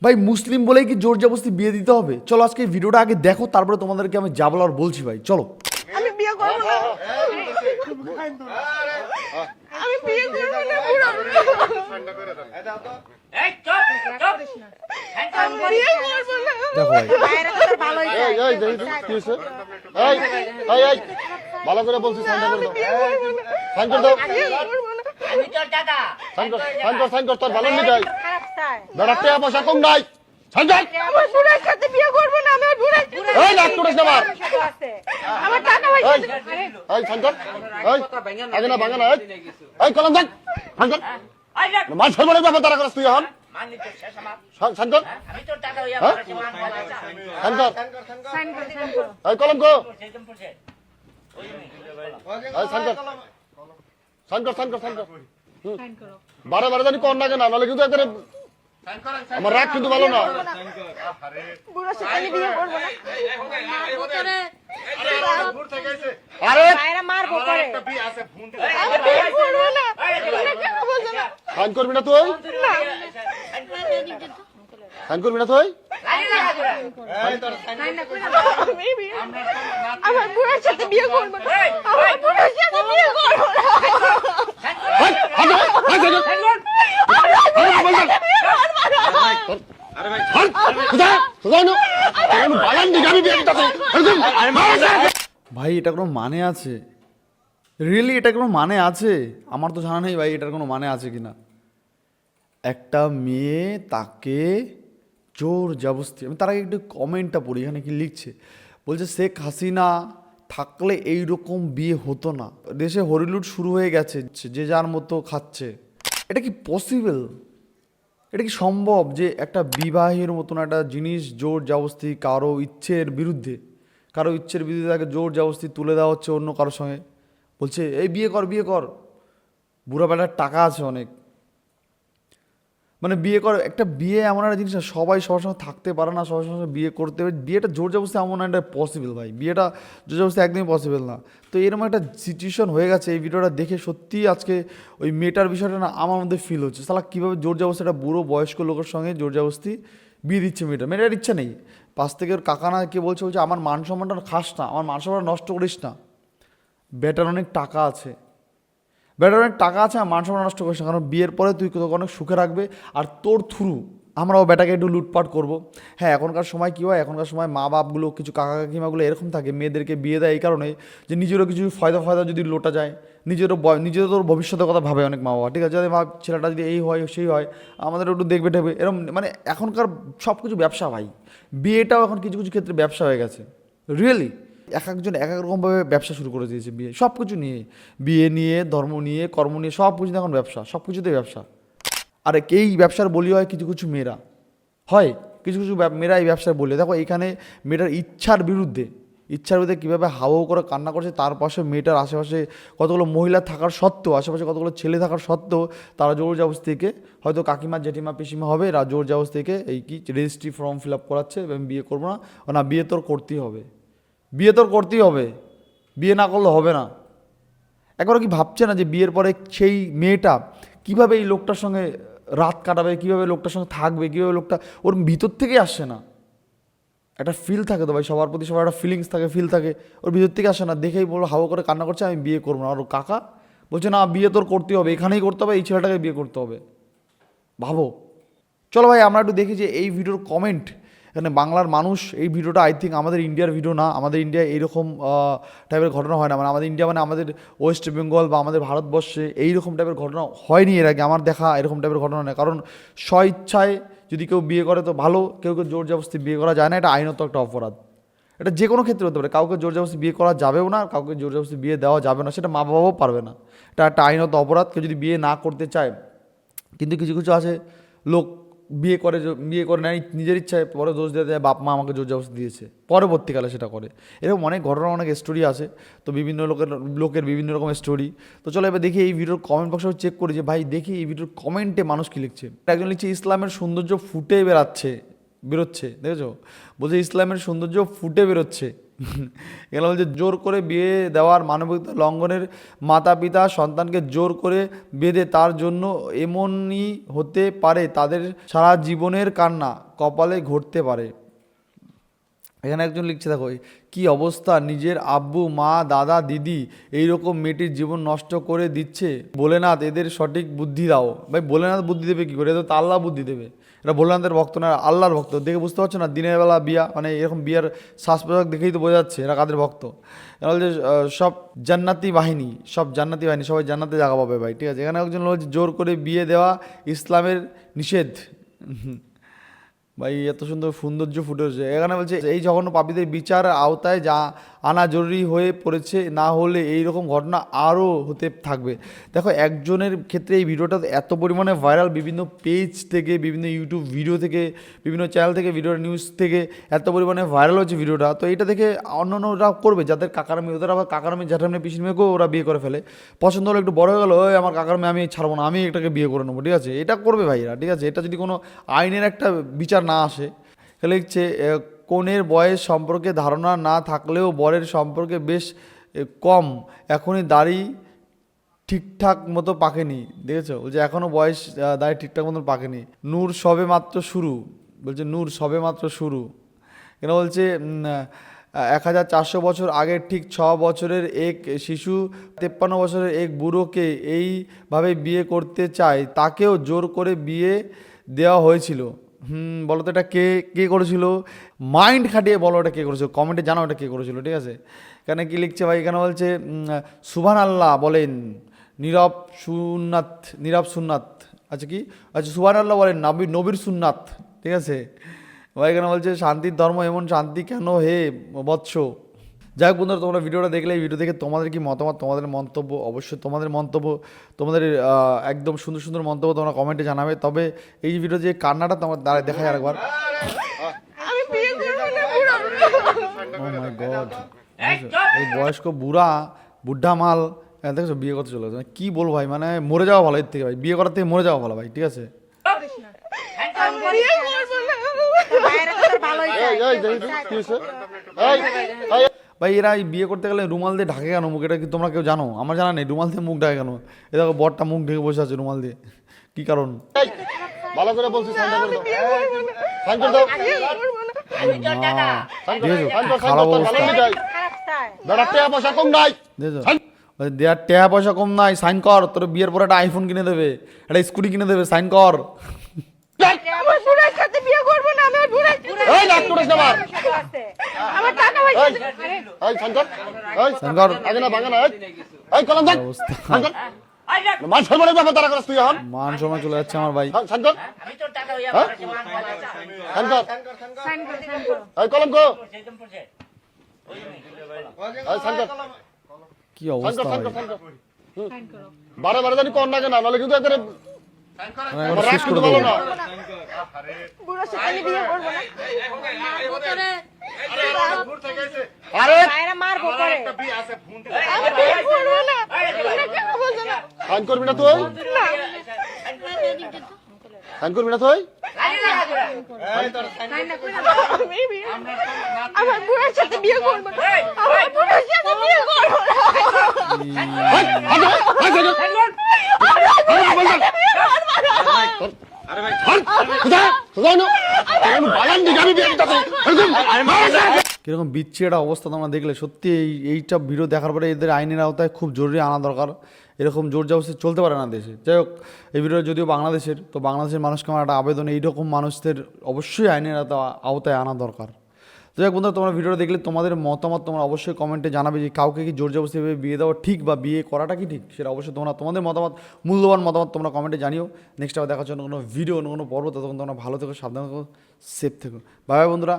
ভাই মুসলিম বলেই কি জোর জবরদস্তি বিয়ে দিতে হবে? চলো আজকে ভিডিওটা আগে দেখো, তারপরে তোমাদেরকে আমি যা বলার বলছি ভাই, চলো। আমি বিয়ে করব না। আমি বিয়ে করব না পুরো। এই চুপ চুপ আমি বিয়ে করব না। দেখো ভাই, বাইরে তো তোর ভালোই চাই। এই কি হইছে? এই ভালো করে বলছি, সাইন করে দাও। সাইন করে দাও। আমি তোর দাদা সাইন কর তোর ভালো নি যাই। খারাপ চাই। বেটা টাকা পয়সা কম নাই। সাইন কর। আমার বুড়ার সাথে বিয়ে করব না। আমার বুড়ার এই নাক করিস না মার। আছে। আমার টাকা পয়সা এই সাইন কর। এই আগে না ভাঙা না। এই কলম দেখ। সাইন কর। আই দেখ মার সর্বনে ব্যাপার তারা করছ তুই এখন। মানি তো শেষ আমার সাইন কর। আমি তোর দাদা হইয়া বলছি মান বলা সাইন কর। সাইন করো। এই কলম কো। সেদম পড়ছে এই সাইন কর। সাইন কর। সাইন করো। বারে জানি কোন না কেন, নাহলে কিন্তু একবারে আমার রাগ কিন্তু ভালো না। বুড়ার সাথে আমি বিয়ে করব না। আরে বাইরে মারবো করে। আমি বিয়ে করব না। তোমরা কেন বলছো না? সাইন করবি না তুই? না। সাইন করবি না তুই? আমি বিয়ে- আমার বুড়ার সাথে বিয়ে করব না। আমার বুড়ার সাথে বিয়ে করব না। এই, আগে, এই, সাইন কর। আরে বল না। কোথায় নো? আমি বালান দিকে আমি বিয়ে দিতেছি। ভাই এটা কোনো মানে আছে? রিয়েলি এটা কোনো মানে আছে? আমার তো জানা নেই ভাই এটার কোনো মানে আছে কিনা। একটা মেয়ে তাকে জোর জবরদস্তি, আমি তার আগে একটু কমেন্টটা পড়ি, এখানে কি লিখছে, বলছে শেখ হাসিনা থাকলে এইরকম বিয়ে হতো না, দেশে হরিলুট শুরু হয়ে গেছে, যে যার মতো খাচ্ছে। এটা কি পসিবল? এটা কি সম্ভব যে একটা বিবাহের মতন একটা জিনিস জোর জবরদস্তি কারো ইচ্ছের বিরুদ্ধে তাকে জোর জবরদস্তি তুলে দেওয়া হচ্ছে অন্য কারোর সঙ্গে? বলছে এই বিয়ে কর। বুড়া বেলার টাকা আছে অনেক, মানে বিয়ে কর। একটা বিয়ে এমন একটা জিনিস না, সবাই সবার সঙ্গে থাকতে পারে না, সবার সঙ্গে বিয়ে করতে হবে। বিয়েটা জোর জবরদস্তি এমন একটা পসিবল ভাই, বিয়েটা জোর জবরদস্তি একদমই পসিবল না। তো এরকম একটা সিচুয়েশন হয়ে গেছে, এই ভিডিওটা দেখে সত্যিই আজকে ওই মেয়েটার বিষয়টা না আমার মধ্যে ফিল হচ্ছে। সালা কীভাবে জোর জবরদস্তি একটা বুড়ো বয়স্ক লোকের সঙ্গে জোর জবরদস্তি বিয়ে দিচ্ছে মেয়েটার ইচ্ছা নেই। পাশ থেকে ওর কাকা না কে বলছে আমার মান সম্মানটা খাস না, আমার মান সম্মানটা নষ্ট করিস না। বেটার অনেক টাকা আছে, আর মান সম্মান নষ্ট করিস না, কারণ বিয়ের পরে তুই তোকে অনেক সুখে রাখবে, আর তোর থ্রু আমরাও বেটাকে একটু লুটপাট করবো। হ্যাঁ, এখনকার সময় কী হয়, এখনকার সময় মা বাপগুলো কিছু কাকা কাকিমাগুলো এরকম থাকে, মেয়েদেরকে বিয়ে দেয় এই কারণে যে নিজেরও কিছু ফয়দা যদি লোটা যায়, নিজেরও তোর ভবিষ্যতের কথা ভাবে অনেক মা বাবা। ঠিক আছে, যদি ছেলেটা যদি এই হয় সেই হয়, আমাদের একটু দেখবে ঠেবে এরকম, মানে এখনকার সব কিছু ব্যবসা ভাই। বিয়েটাও এখন কিছু কিছু ক্ষেত্রে ব্যবসা হয়ে গেছে রিয়েলি। একজন এক এক রকমভাবে ব্যবসা শুরু করে দিয়েছে, সব কিছু নিয়ে, বিয়ে নিয়ে, ধর্ম নিয়ে, কর্ম নিয়ে, সব কিছু এখন ব্যবসা, সব কিছুতেই ব্যবসা। আর এই ব্যবসার বলি হয় কিছু কিছু মেয়েরা, মেয়েরা এই ব্যবসার বলি। দেখো এইখানে মেয়েটার ইচ্ছার বিরুদ্ধে কীভাবে হাওয়াও করে কান্না করছে, তার পাশে মেয়েটার আশেপাশে কতগুলো মহিলা থাকার সত্ত্বেও, আশেপাশে কতগুলো ছেলে থাকার সত্ত্বেও তারা জোর জবরদস্তি থেকে, হয়তো কাকিমা জেঠিমা পিসিমা হবে, এরা জোর জবরদস্তি থেকে এই কি রেজিস্ট্রি ফর্ম ফিল আপ করাচ্ছে, আমি বিয়ে করবো না, বিয়ে তোর করতেই হবে, বিয়ে না করলে হবে না। একবার কি ভাবছে না যে বিয়ের পরে সেই মেয়েটা কিভাবে এই লোকটার সঙ্গে রাত কাটাবে, কীভাবে লোকটার সঙ্গে থাকবে, কীভাবে লোকটা ওর ভিতর থেকেই আসছে না। একটা ফিল থাকে তো ভাই, সবার প্রতি সবার একটা ফিল থাকে, ওর ভিতর থেকে আসে না। দেখেই বলো হাওয়া করে কান্না করছে আমি বিয়ে করবো না, আর ওর কাকা বলছে না বিয়ে তোর করতেই হবে, এখানেই করতে হবে, এই ছেলেটাকে বিয়ে করতে হবে। ভাবো। চলো ভাই আমরা একটু দেখি যে এই ভিডিওর কমেন্ট। এখানে বাংলার মানুষ, এই ভিডিওটা আই থিঙ্ক আমাদের ইন্ডিয়ার ভিডিও না, আমাদের ইন্ডিয়ায় এইরকম টাইপের ঘটনা হয় না, মানে আমাদের ইন্ডিয়া মানে আমাদের ওয়েস্ট বেঙ্গল বা আমাদের ভারতবর্ষে এইরকম টাইপের ঘটনা হয়নি এর আগে, আমার দেখা এরকম টাইপের ঘটনা নয়। কারণ স্বইচ্ছায় যদি কেউ বিয়ে করে তো ভালো, কেউ জোর জবরদস্তি বিয়ে করা যায় না, এটা আইনত একটা অপরাধ। এটা যে কোনো ক্ষেত্রে হতে পারে, কাউকে জোর জবরদস্তি বিয়ে করা যাবেও না, কাউকে জোর জবরদস্তি বিয়ে দেওয়া যাবে না, সেটা মা বাবাও পারবে না। এটা একটা আইনত অপরাধ। কেউ যদি বিয়ে না করতে চায়, কিন্তু কিছু কিছু আছে লোক বিয়ে করে নেয় নিজের ইচ্ছায়, পরে দোষ দিয়ে দেয় বাপ মা আমাকে জোর জবরদস্তি দিয়েছে, পরবর্তীকালে সেটা করে। এরকম অনেক ঘটনা, অনেক স্টোরি আছে। তো বিভিন্ন লোকের বিভিন্ন রকম স্টোরি। তো চলো এবার দেখি এই ভিডিওর কমেন্ট বক্সে চেক করি যে ভাই দেখি এই ভিডিওর কমেন্টে মানুষ কী লিখছে। একজন লিখছে ইসলামের সৌন্দর্য ফুটে বেরোচ্ছে, দেখেছো? বলছে ইসলামের সৌন্দর্য ফুটে বেরোচ্ছে, এগুলো বলছে জোর করে বিয়ে দেওয়ার মানবিকতা লঙ্ঘনের মাতা পিতা সন্তানকে জোর করে বেঁধে তার জন্য এমনই হতে পারে তাদের সারা জীবনের কান্না কপালে ঘটতে পারে। এখানে একজন লিখছে দেখো কি অবস্থা, নিজের আব্বু মা দাদা দিদি এইরকম মেয়েটির জীবন নষ্ট করে দিচ্ছে। ভোলেনাথ এদের সঠিক বুদ্ধি দাও। ভাই ভোলেনাথ বুদ্ধি দেবে কী করে? এদের তো আল্লাহ বুদ্ধি দেবে। এটা ভোলেনাথের ভক্ত না, আল্লাহর ভক্ত। দেখে বুঝতে পারছো না? দিনের বেলা বিয়া, মানে এরকম বিয়ার শ্বাস প্রশ্বাস দেখেই তো বোঝা যাচ্ছে এরা কাদের ভক্ত। এরা বলছে সব জান্নাতি বাহিনী, সব জান্নাতি বাহিনী, সবাই জান্নাতে জায়গা পাবে ভাই, ঠিক আছে। এখানে একজন বলছে জোর করে বিয়ে দেওয়া ইসলামের নিষেধ। ভাই এত সুন্দর সৌন্দর্য ফুটে উঠছে। এখানে বলছে এই জঘন্য পাপীদের বিচার আওতায় যা আনা জরুরি হয়ে পড়েছে, না হলে এই রকম ঘটনা আরও হতে থাকবে। দেখো একজনের ক্ষেত্রে এই ভিডিওটা এত পরিমাণে ভাইরাল, বিভিন্ন পেজ থেকে, বিভিন্ন ইউটিউব ভিডিও থেকে, বিভিন্ন চ্যানেল থেকে, ভিডিও নিউজ থেকে এত পরিমাণে ভাইরাল হচ্ছে ভিডিওটা। তো এইটা দেখে অন্যান্যরা করবে যাদের কাকার মেয়ে, ওদের আবার কাকার মেয়ে জ্যাঠার মেয়ে পিসির মেয়েকেও ওরা বিয়ে করে ফেলে। পছন্দ হলো একটু বড় হয়ে গেলো, ওই আমার কাকার মেয়ে আমি ছাড়বো না, আমি এটাকে বিয়ে করে নেবো, ঠিক আছে। এটা করবে ভাইরা, ঠিক আছে। এটা যদি কোনো আইনের একটা বিচার না আসে, লিখছে কনের বয়স সম্পর্কে ধারণা না থাকলেও বরের সম্পর্কে বেশ কম, এখনই দাড়ি ঠিকঠাক মতো পাকেনি, দেখেছো? বলছে এখনও বয়স দাড়ি ঠিকঠাক মতো পাকেনি। নূর সবে মাত্র শুরু, বলছে নূর সবে মাত্র শুরু। কেন বলছে 1400 বছর আগে ঠিক 6 বছরের এক শিশু 53 বছরের এক বুড়োকে এইভাবে বিয়ে করতে চায়, তাকেও জোর করে বিয়ে দেওয়া হয়েছিল। বলো তো এটা কে কে করেছিল? মাইন্ড খাটিয়ে বলো এটা কে করেছিল, কমেন্টে জানাও এটা কে করেছিল, ঠিক আছে। এখানে কি লিখছে ভাই? এখানে বলছে সুবহানাল্লাহ বলেন নীরব সুন্নাত, আচ্ছা কি, আচ্ছা সুবহানাল্লাহ বলেন নবীর সুন্নাত, ঠিক আছে ভাই। এখানে বলছে শান্তির ধর্ম এমন শান্তি কেন হে বৎস। যাই হোক বন্ধুরা, তোমরা ভিডিওটা দেখলে, এই ভিডিও দেখে তোমাদের কি মতামত, তোমাদের মন্তব্য, অবশ্যই তোমাদের মন্তব্য, তোমাদের একদম সুন্দর সুন্দর মন্তব্য তোমরা কমেন্টে জানাবে। তবে এই ভিডিও যে কান্নাটা তোমার দ্বারা দেখায় আরেকবার। আমি বিয়ে করবো না ও মাই গড, এই বয়স্ক বুঢ়া মাল দেখছো বিয়ে করতে চলে গেছে। কি বলবো ভাই, মানে মরে যাওয়া ভালো এর থেকে ভাই, বিয়ে করার থেকে মরে যাওয়া ভালো ভাই, ঠিক আছে। আমি বিয়ে করবো না। এই এই দেখি তো, কি হয়েছে? এই এই ভাই এরা এই বিয়ে করতে গেলে রুমাল দিয়ে ঢাকে কেন মুখ? এটা কি তোমরা কেউ জানো? আমার জানা নেই রুমাল দিয়ে মুখ ঢাকে কেন। এ দেখো বরটা মুখ ঢেকে বসে আছে রুমাল দিয়ে, কি কারণ? এই, ভালো করে বলছি সাইনটা করে দাও। সাইন করে দাও। দেখেছো খারাপ অবস্থা, বেটা টাকা পয়সা কম নাই। দেখেছো দেওয়ার টাকা পয়সা কম নাই, সাইন কর। তোর বিয়ের পরে একটা আইফোন কিনে দেবে, একটা স্কুটি কিনে দেবে, সাইন কর। আমার বুড়ার সাথে বিয়ে করবো না, আমি বুড়ার এই লাখ করে যাবার। আমার টাকা পয়সা এই এই সাইন কর। এই সাইন কর। আগে না ভাঙা না। এই কলম ধর। অবস্থা, সাইন কর। মান সম্মানের ব্যাপার তারা করছ তুই এখন। মান সময় চলে যাচ্ছে আমার ভাই। সাইন কর। আমি তোর টাকা হইয়া পড়েছি মান সাইন কর। এই কলম কো। সেরকম পড়ছে এই সাইন কর। কি সাইন অবস্থা কর, সাইন ভাই, কর, সাইন কর। বারে বারে জানি কোন না কেন, নাহলে কিন্তু একবারে মানে একবার শেষ করে দেবো। বুড়ার সাথে আমি বিয়ে করবো না। আরে আমি বিয়ে করবো না। তোমরা কেন বলছো না? সাইন করবি না তুই? না। সাইন করবি না তুই? আমি বিয়ে আমার বুড়ার সাথে বিয়ে করবো না। আমার বুড়ার সাথে বিয়ে করবো না। কিরকম বিচ্ছি একটা অবস্থা তোমরা দেখলে। সত্যি এইটা ভিডিও দেখার পরে এদের আইনের আওতায় খুব জরুরি আনা দরকার। এরকম জোর জবরদস্তি চলতে পারে না দেশে। যাই হোক, এই ভিডিও যদিও বাংলাদেশের, তো বাংলাদেশের মানুষকে আমার একটা আবেদন, এইরকম মানুষদের অবশ্যই আইনের আওতায় আনা দরকার। তো যাই হোক বন্ধুরা, তোমরা ভিডিওটা দেখলে তোমাদের মতামত তোমরা অবশ্যই কমেন্টে জানাবে যে কাউকে কি জোর জবরদস্তিভাবে বিয়ে দেওয়া ঠিক বা বিয়ে করাটা কি ঠিক, সেটা অবশ্যই তোমরা তোমাদের মতামত, মূল্যবান মতামত তোমরা কমেন্টে জানিও। নেক্সট আবার দেখার জন্য কোনো ভিডিও, কোনো পর্ব, ততক্ষণ তোমরা ভালো থেকো, সাবধান থেকো, সেফ থেকো। বাই বাই বন্ধুরা।